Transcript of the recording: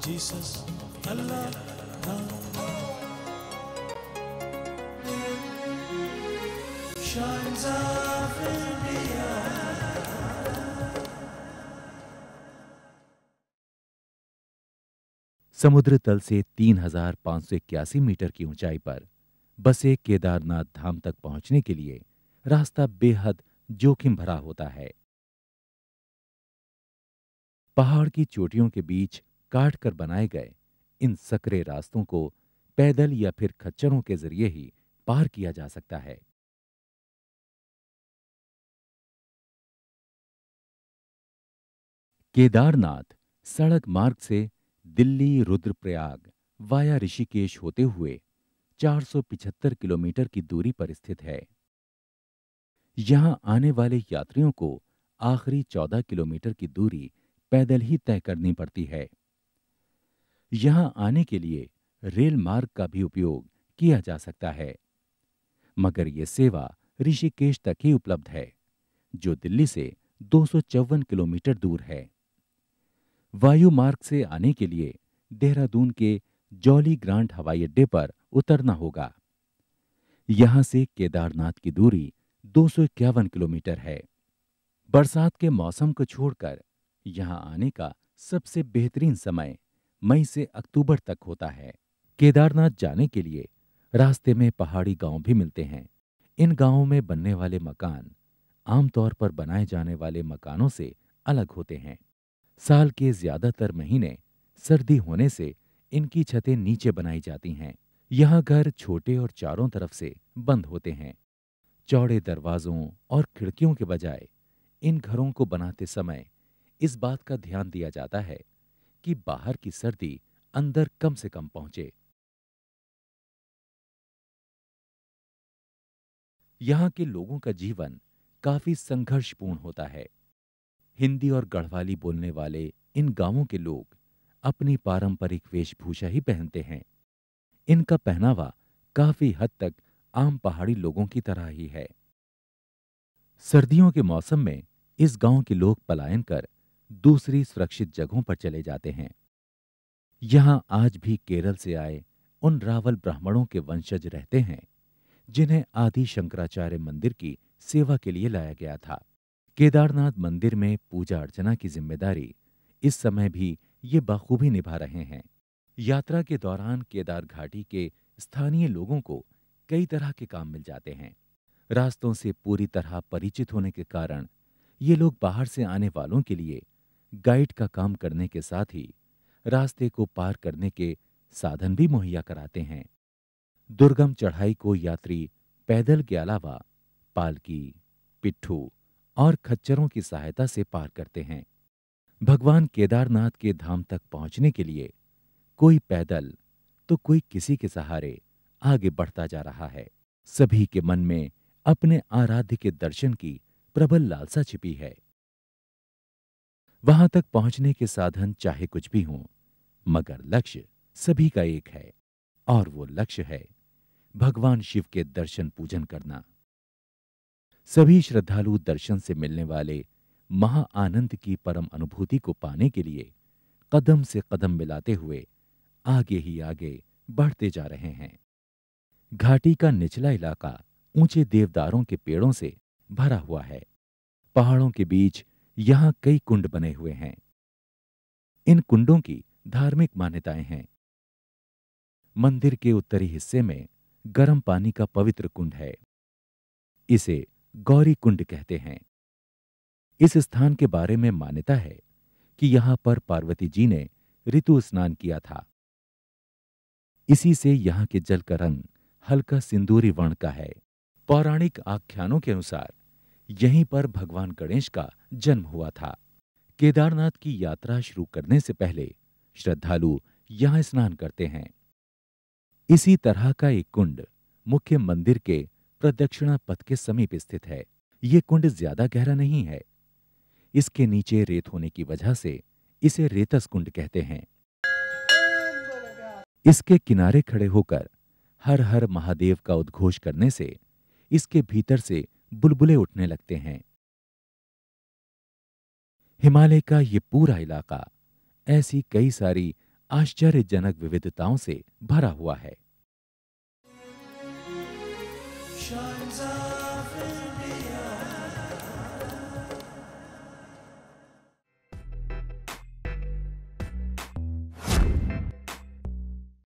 Jesus Allah shines of India। समुद्र तल से 3,581 मीटर की ऊंचाई पर बसे केदारनाथ धाम तक पहुंचने के लिए रास्ता बेहद जोखिम भरा होता है। पहाड़ की चोटियों के बीच काट कर बनाए गए इन सकरे रास्तों को पैदल या फिर खच्चरों के जरिए ही पार किया जा सकता है। केदारनाथ सड़क मार्ग से दिल्ली रुद्रप्रयाग वाया ऋषिकेश होते हुए 475 किलोमीटर की दूरी पर स्थित है। यहां आने वाले यात्रियों को आखिरी 14 किलोमीटर की दूरी पैदल ही तय करनी पड़ती है। यहां आने के लिए रेल मार्ग का भी उपयोग किया जा सकता है, मगर यह सेवा ऋषिकेश तक ही उपलब्ध है, जो दिल्ली से 254 किलोमीटर दूर है। वायु मार्ग से आने के लिए देहरादून के जौली ग्रांट हवाई अड्डे पर उतरना होगा। यहां से केदारनाथ की दूरी 251 किलोमीटर है। बरसात के मौसम को छोड़कर यहां आने का सबसे बेहतरीन समय मई से अक्टूबर तक होता है। केदारनाथ जाने के लिए रास्ते में पहाड़ी गांव भी मिलते हैं। इन गांवों में बनने वाले मकान आमतौर पर बनाए जाने वाले मकानों से अलग होते हैं। साल के ज्यादातर महीने सर्दी होने से इनकी छतें नीचे बनाई जाती हैं। यहाँ घर छोटे और चारों तरफ से बंद होते हैं। चौड़े दरवाजों और खिड़कियों के बजाय इन घरों को बनाते समय इस बात का ध्यान दिया जाता है कि बाहर की सर्दी अंदर कम से कम पहुंचे। यहाँ के लोगों का जीवन काफी संघर्षपूर्ण होता है। हिंदी और गढ़वाली बोलने वाले इन गांवों के लोग अपनी पारंपरिक वेशभूषा ही पहनते हैं। इनका पहनावा काफी हद तक आम पहाड़ी लोगों की तरह ही है। सर्दियों के मौसम में इस गांव के लोग पलायन कर दूसरी सुरक्षित जगहों पर चले जाते हैं। यहां आज भी केरल से आए उन रावल ब्राह्मणों के वंशज रहते हैं, जिन्हें आदि शंकराचार्य मंदिर की सेवा के लिए लाया गया था। केदारनाथ मंदिर में पूजा अर्चना की जिम्मेदारी इस समय भी ये बखूबी निभा रहे हैं। यात्रा के दौरान केदार घाटी के स्थानीय लोगों को कई तरह के काम मिल जाते हैं। रास्तों से पूरी तरह परिचित होने के कारण ये लोग बाहर से आने वालों के लिए गाइड का काम करने के साथ ही रास्ते को पार करने के साधन भी मुहैया कराते हैं। दुर्गम चढ़ाई को यात्री पैदल के अलावा पालकी, पिट्ठू और खच्चरों की सहायता से पार करते हैं। भगवान केदारनाथ के धाम तक पहुंचने के लिए कोई पैदल तो कोई किसी के सहारे आगे बढ़ता जा रहा है। सभी के मन में अपने आराध्य के दर्शन की प्रबल लालसा छिपी है। वहां तक पहुंचने के साधन चाहे कुछ भी हों, मगर लक्ष्य सभी का एक है, और वो लक्ष्य है भगवान शिव के दर्शन पूजन करना। सभी श्रद्धालु दर्शन से मिलने वाले महा आनंद की परम अनुभूति को पाने के लिए कदम से कदम मिलाते हुए आगे ही आगे बढ़ते जा रहे हैं। घाटी का निचला इलाका ऊंचे देवदारों के पेड़ों से भरा हुआ है। पहाड़ों के बीच यहाँ कई कुंड बने हुए हैं। इन कुंडों की धार्मिक मान्यताएं हैं। मंदिर के उत्तरी हिस्से में गर्म पानी का पवित्र कुंड है। इसे गौरी कुंड कहते हैं। इस स्थान के बारे में मान्यता है कि यहां पर पार्वती जी ने ऋतु स्नान किया था। इसी से यहां के जल का रंग हल्का सिंदूरी वर्ण का है। पौराणिक आख्यानों के अनुसार यहीं पर भगवान गणेश का जन्म हुआ था। केदारनाथ की यात्रा शुरू करने से पहले श्रद्धालु यहां स्नान करते हैं। इसी तरह का एक कुंड मुख्य मंदिर के प्रदक्षिणा पथ के समीप स्थित है। ये कुंड ज्यादा गहरा नहीं है। इसके नीचे रेत होने की वजह से इसे रेतस कुंड कहते हैं। इसके किनारे खड़े होकर हर हर महादेव का उद्घोष करने से इसके भीतर से बुलबुले उठने लगते हैं। हिमालय का ये पूरा इलाका ऐसी कई सारी आश्चर्यजनक विविधताओं से भरा हुआ है। Shines of India.